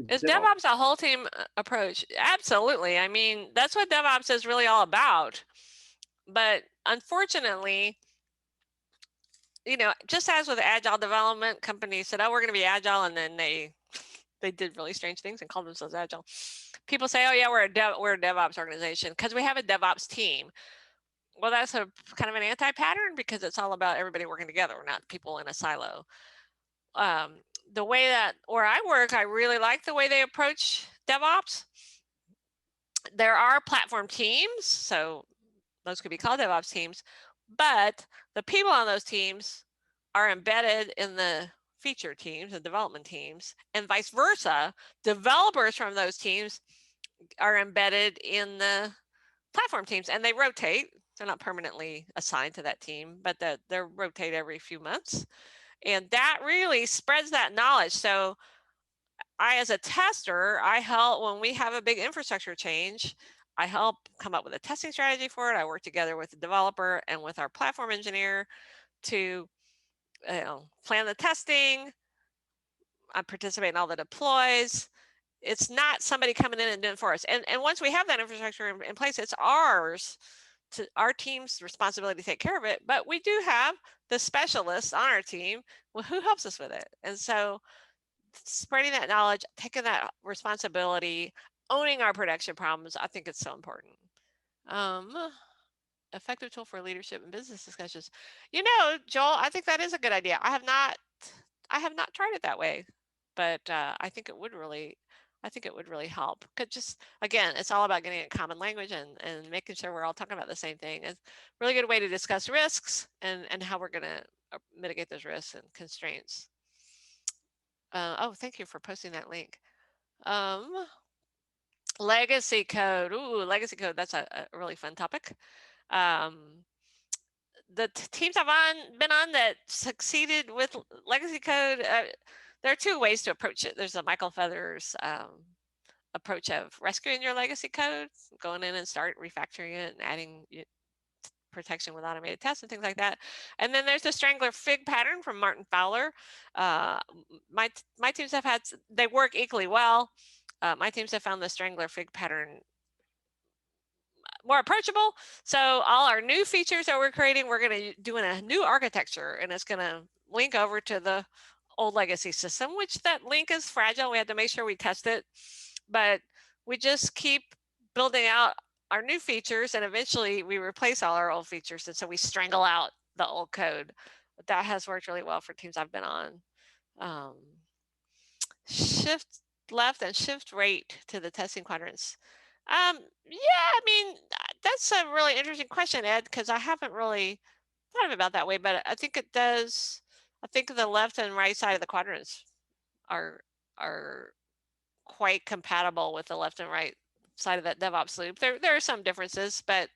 Speaker 1: Is DevOps a whole team approach? Absolutely. I mean, that's what DevOps is really all about. But unfortunately, you know, just as with agile development, companies said, oh, we're going to be agile, and then they did really strange things and called themselves agile. People say, oh yeah, we're a DevOps organization because we have a DevOps team. Well, that's a kind of an anti-pattern because it's all about everybody working together, not people in a silo. The way that where I work, I really like the way they approach DevOps. There are platform teams, so those could be called DevOps teams, but the people on those teams are embedded in the feature teams and development teams, and vice versa. Developers from those teams are embedded in the platform teams, and they rotate. They're not permanently assigned to that team, but they rotate every few months. And that really spreads that knowledge. So I, as a tester, I help when we have a big infrastructure change, I help come up with a testing strategy for it. I work together with the developer and with our platform engineer to plan the testing. I participate in all the deploys. It's not somebody coming in and doing it for us. And once we have that infrastructure in place, it's our team's responsibility to take care of it. But we do have the specialists on our team who helps us with it. And so spreading that knowledge, taking that responsibility, owning our production problems, I think it's so important. Effective tool for leadership and business discussions. You know, Joel, I think that is a good idea. I have not tried it that way, but I think it would really help. Because just again, it's all about getting a common language and making sure we're all talking about the same thing. It's a really good way to discuss risks and how we're going to mitigate those risks and constraints. Oh, thank you for posting that link. Legacy code. Ooh, legacy code. That's a really fun topic. The teams I've been on that succeeded with legacy code, there are two ways to approach it. There's a Michael Feathers approach of rescuing your legacy code, going in and start refactoring it and adding protection with automated tests and things like that. And then there's the strangler fig pattern from Martin Fowler. My teams have they work equally well. My teams have found the strangler fig pattern more approachable. So all our new features that we're creating, we're going to do in a new architecture, and it's going to link over to the old legacy system, which that link is fragile. We have to make sure we test it, but we just keep building out our new features, and eventually we replace all our old features, and so we strangle out the old code. But that has worked really well for teams I've been on. Shift left and shift right to the testing quadrants. Yeah, I mean, that's a really interesting question, Ed, because I haven't really thought of it about that way, but I think it does. I think the left and right side of the quadrants are quite compatible with the left and right side of that DevOps loop. There are some differences, but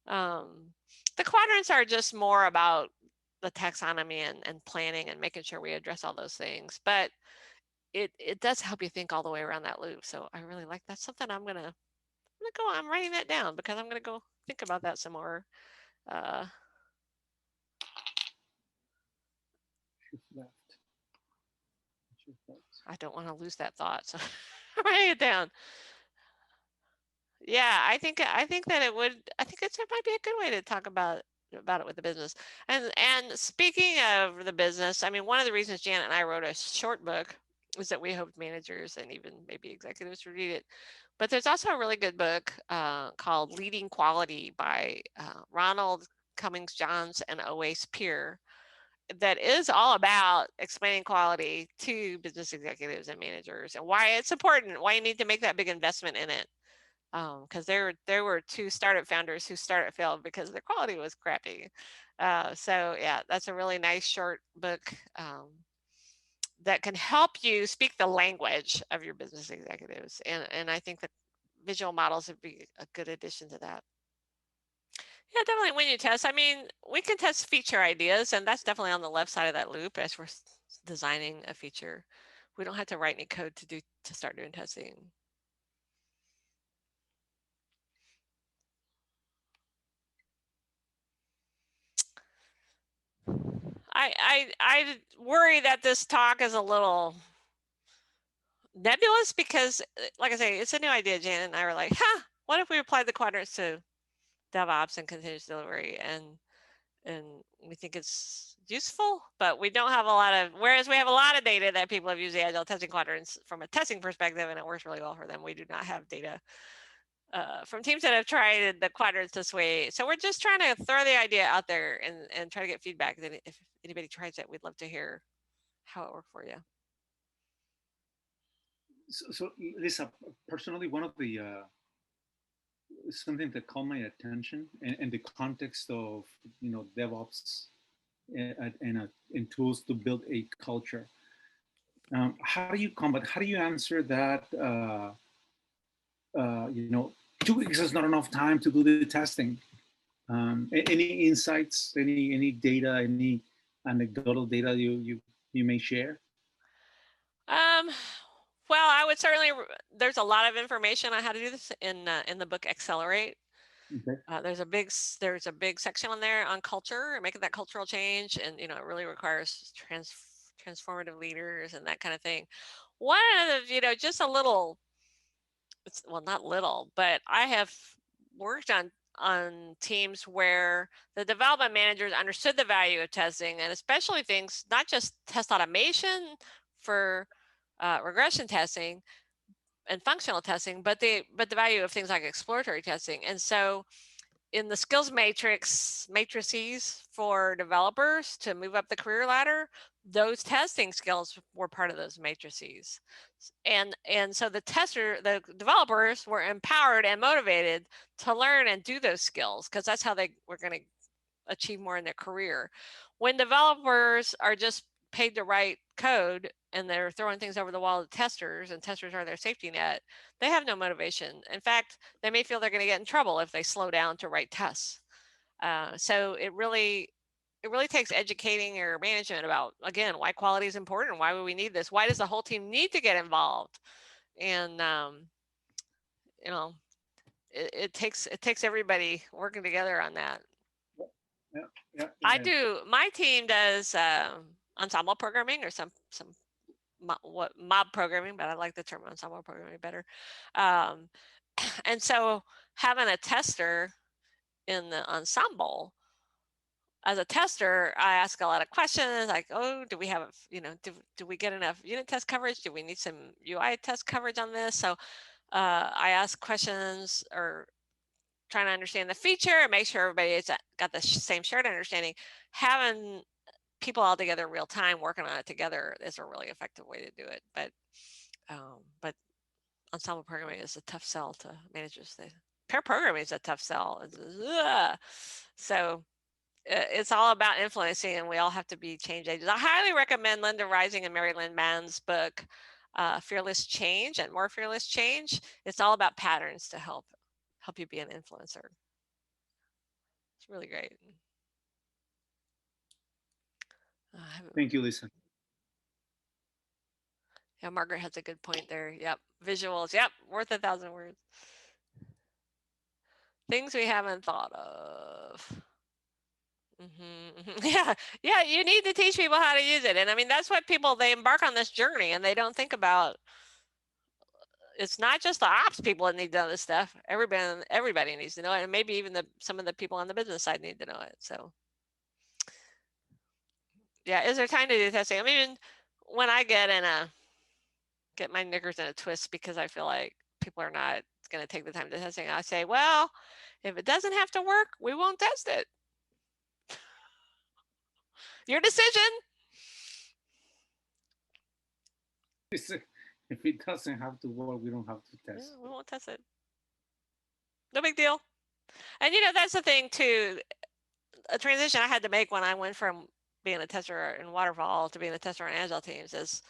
Speaker 1: the quadrants are just more about the taxonomy and planning and making sure we address all those things. But it does help you think all the way around that loop. So I really like that's something I'm writing that down because I'm gonna go think about that some more. I don't want to lose that thought, so I'm writing it down. Yeah, I think that it would. I think it might be a good way to talk about it with the business. And speaking of the business, I mean, one of the reasons Janet and I wrote a short book is that we hoped managers and even maybe executives would read it. But there's also a really good book called Leading Quality by Ronald Cummings Johns and Owace Peer that is all about explaining quality to business executives and managers and why it's important, why you need to make that big investment in it. Because there were two startup founders who started failed because their quality was crappy. So yeah, that's a really nice short book that can help you speak the language of your business executives. And I think that visual models would be a good addition to that. Yeah, definitely when you test, I mean, we can test feature ideas, and that's definitely on the left side of that loop as we're designing a feature. We don't have to write any code to start doing testing. I worry that this talk is a little nebulous because, like I say, it's a new idea. Janet and I were like, what if we applied the quadrants to DevOps and continuous delivery? And we think it's useful, but we don't have a lot of, whereas we have a lot of data that people have used the Agile testing quadrants from a testing perspective, and it works really well for them. We do not have data from teams that have tried the quadrants this way. So we're just trying to throw the idea out there and try to get feedback. Then if anybody tries it, we'd love to hear how it worked for you.
Speaker 4: So Lisa, personally, one of the something that caught my attention in the context of DevOps and tools to build a culture. How do you answer that? 2 weeks is not enough time to do the testing. Any insights, any data, any anecdotal data you may share?
Speaker 1: Well, I would certainly, there's a lot of information on how to do this in the book Accelerate.
Speaker 4: Okay.
Speaker 1: There's a big section on there on culture and making that cultural change, and it really requires transformative leaders and that kind of thing. One of the, just a little, well, not little, but I have worked on teams where the development managers understood the value of testing, and especially things, not just test automation for regression testing and functional testing, but the value of things like exploratory testing. And so in the skills matrices for developers to move up the career ladder, those testing skills were part of those matrices. And so the developers were empowered and motivated to learn and do those skills, because that's how they were going to achieve more in their career. When developers are just paid to write code and they're throwing things over the wall to testers, and testers are their safety net, they have no motivation. In fact, they may feel they're going to get in trouble if they slow down to write tests. So it really takes educating your management about, again, why quality is important, why would we need this, why does the whole team need to get involved, and it takes everybody working together on that.
Speaker 4: Yeah.
Speaker 1: My team does ensemble programming, or some mob programming, but I like the term ensemble programming better. And so having a tester in the ensemble, as a tester, I ask a lot of questions like, oh, do we have, do we get enough unit test coverage? Do we need some UI test coverage on this? So I ask questions, or trying to understand the feature and make sure everybody's got the same shared understanding. Having people all together real time working on it together is a really effective way to do it. But ensemble programming is a tough sell to managers. Pair programming is a tough sell. So it's all about influencing, and we all have to be change agents. I highly recommend Linda Rising and Mary Lynn Mann's book, Fearless Change and More Fearless Change. It's all about patterns to help you be an influencer. It's really great.
Speaker 4: Thank you, Lisa.
Speaker 1: Yeah, Margaret has a good point there. Yep. Visuals. Yep. Worth 1,000 words. Things we haven't thought of. Yeah. You need to teach people how to use it. And I mean, that's what they embark on this journey, and they don't think about. It's not just the ops people that need to know this stuff. Everybody needs to know it, and maybe even some of the people on the business side need to know it. So, yeah, is there time to do testing? I mean, when I get my knickers in a twist because I feel like people are not going to take the time to testing, I say, well, if it doesn't have to work, we won't test it. Your decision.
Speaker 4: If it doesn't have to work, we don't have to test.
Speaker 1: Yeah, we won't test it. No big deal. And that's the thing too. A transition I had to make when I went from being a tester in Waterfall to being a tester on Agile teams is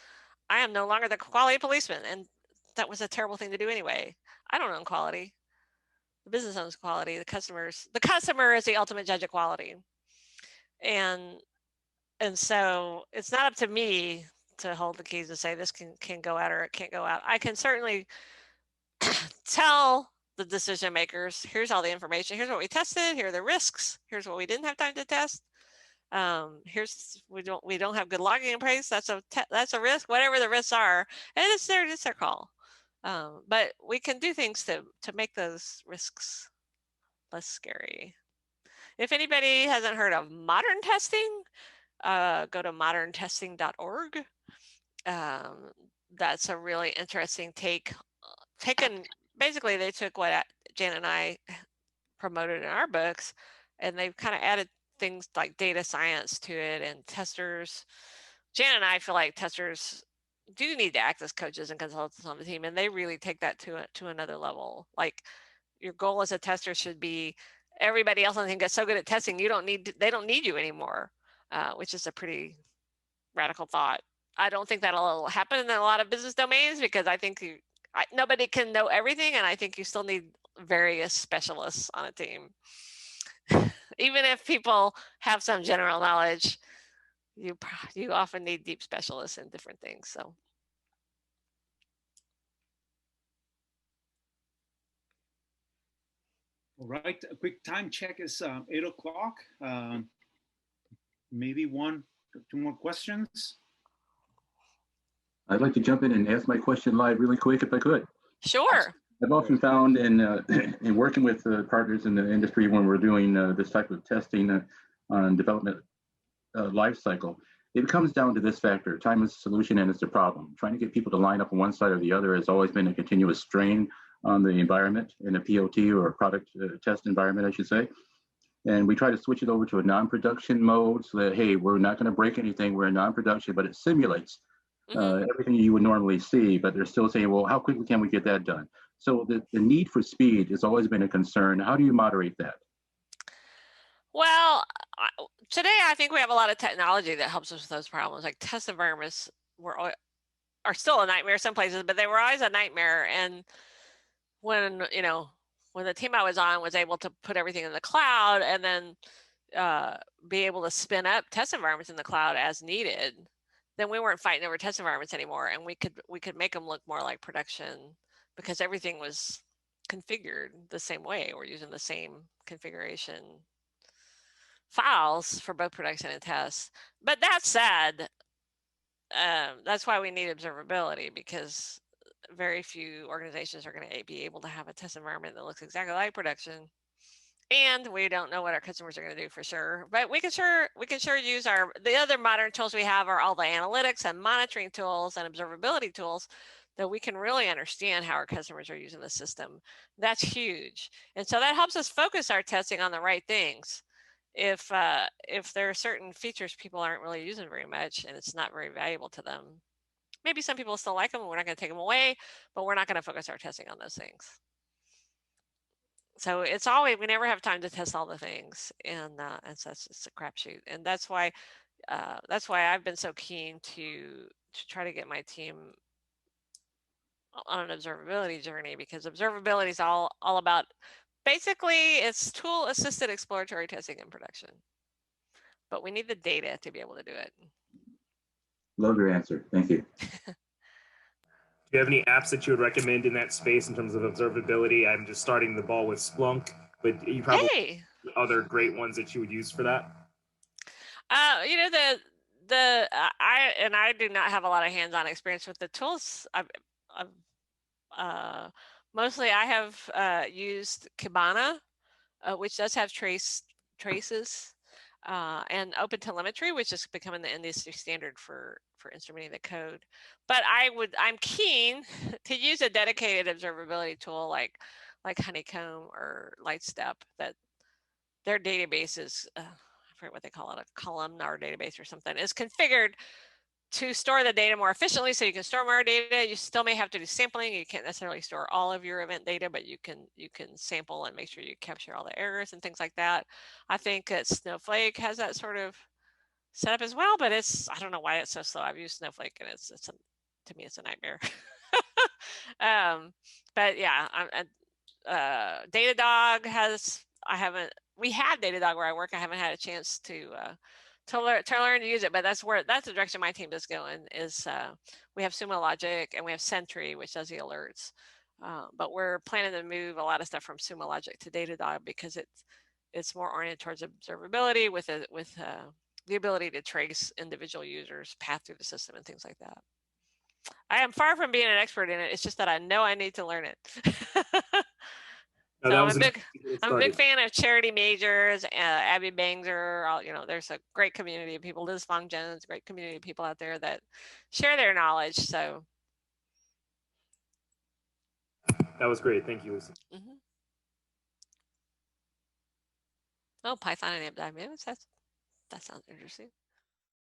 Speaker 1: I am no longer the quality policeman, and that was a terrible thing to do anyway. I don't own quality. The business owns quality. The customer is the ultimate judge of quality. And so it's not up to me to hold the keys and say this can go out or it can't go out. I can certainly tell the decision makers, here's all the information, here's what we tested, here are the risks, here's what we didn't have time to test. Here's we don't have good logging in place. That's a risk, whatever the risks are, and it's their call. But we can do things to make those risks less scary. If anybody hasn't heard of modern testing, go to moderntesting.org. That's a really interesting take. Basically, they took what Jan and I promoted in our books, and they've kind of added things like data science to it and testers. Jan and I feel like testers do need to act as coaches and consultants on the team, and they really take that to another level. Like, your goal as a tester should be everybody else on the team gets so good at testing, they don't need you anymore, which is a pretty radical thought. I don't think that'll happen in a lot of business domains, because I think nobody can know everything, and I think you still need various specialists on a team. Even if people have some general knowledge, you often need deep specialists in different things. So.
Speaker 4: All right, a quick time check is 8 o'clock. Maybe 1 or 2 more questions.
Speaker 3: I'd like to jump in and ask my question live really quick if I could.
Speaker 1: Sure.
Speaker 3: I've often found in working with partners in the industry when we're doing this type of testing on development life cycle, it comes down to this factor: time is the solution and it's the problem. Trying to get people to line up on one side or the other has always been a continuous strain on the environment, in a POT or a product test environment, I should say. And we try to switch it over to a non-production mode so that, hey, we're not going to break anything, we're in non-production, but it simulates everything you would normally see, but they're still saying, well, how quickly can we get that done? So the need for speed has always been a concern. How do you moderate that?
Speaker 1: Well, today I think we have a lot of technology that helps us with those problems. Like, test environments are still a nightmare some places, but they were always a nightmare. And when the team I was on was able to put everything in the cloud and then be able to spin up test environments in the cloud as needed, then we weren't fighting over test environments anymore, and we could make them look more like production, because everything was configured the same way. We're using the same configuration files for both production and tests. But that said, that's why we need observability, because very few organizations are going to be able to have a test environment that looks exactly like production, and we don't know what our customers are going to do for sure. But we can sure use the other modern tools we have are all the analytics and monitoring tools and observability tools that we can really understand how our customers are using the system. That's huge, and so that helps us focus our testing on the right things. If there are certain features people aren't really using very much and it's not very valuable to them, maybe some people still like them and we're not going to take them away, but we're not going to focus our testing on those things. So it's always, we never have time to test all the things, and so it's a crapshoot. And that's why I've been so keen to try to get my team on an observability journey, because observability is all about, basically, it's tool assisted exploratory testing in production, but we need the data to be able to do it.
Speaker 3: Love your answer. Thank you.
Speaker 2: Do you have any apps that you would recommend in that space in terms of observability? I'm just starting the ball with Splunk, but you probably have other great ones that you would use for that.
Speaker 1: I do not have a lot of hands-on experience with the tools. Mostly I have used Kibana, which does have traces, and OpenTelemetry, which is becoming the industry standard for instrumenting the code. But I'm keen to use a dedicated observability tool like Honeycomb or Lightstep, that their database is, I forget what they call it, a columnar database or something, is configured to store the data more efficiently, so you can store more data. You still may have to do sampling. You can't necessarily store all of your event data, but you can sample and make sure you capture all the errors and things like that. I think that Snowflake has that sort of setup as well, but I don't know why it's so slow. I've used Snowflake, and to me it's a nightmare. But yeah, Datadog has. We have Datadog where I work. I haven't had a chance to learn to use it, but that's the direction my team is going. Is we have Sumo Logic and we have Sentry, which does the alerts, but we're planning to move a lot of stuff from Sumo Logic to Datadog, because it's more oriented towards observability with the ability to trace individual users' path through the system and things like that. I am far from being an expert in it. It's just that I know I need to learn it.
Speaker 2: No,
Speaker 1: So
Speaker 2: that
Speaker 1: I'm
Speaker 2: was
Speaker 1: a
Speaker 2: a
Speaker 1: big, I'm a big fan of Charity Majors, Abby Bangser. There's a great community of people. Liz Fong Jones, great community of people out there that share their knowledge. So
Speaker 2: That was great. Thank you, Lucy.
Speaker 1: Oh, Python and dynamics. That sounds interesting.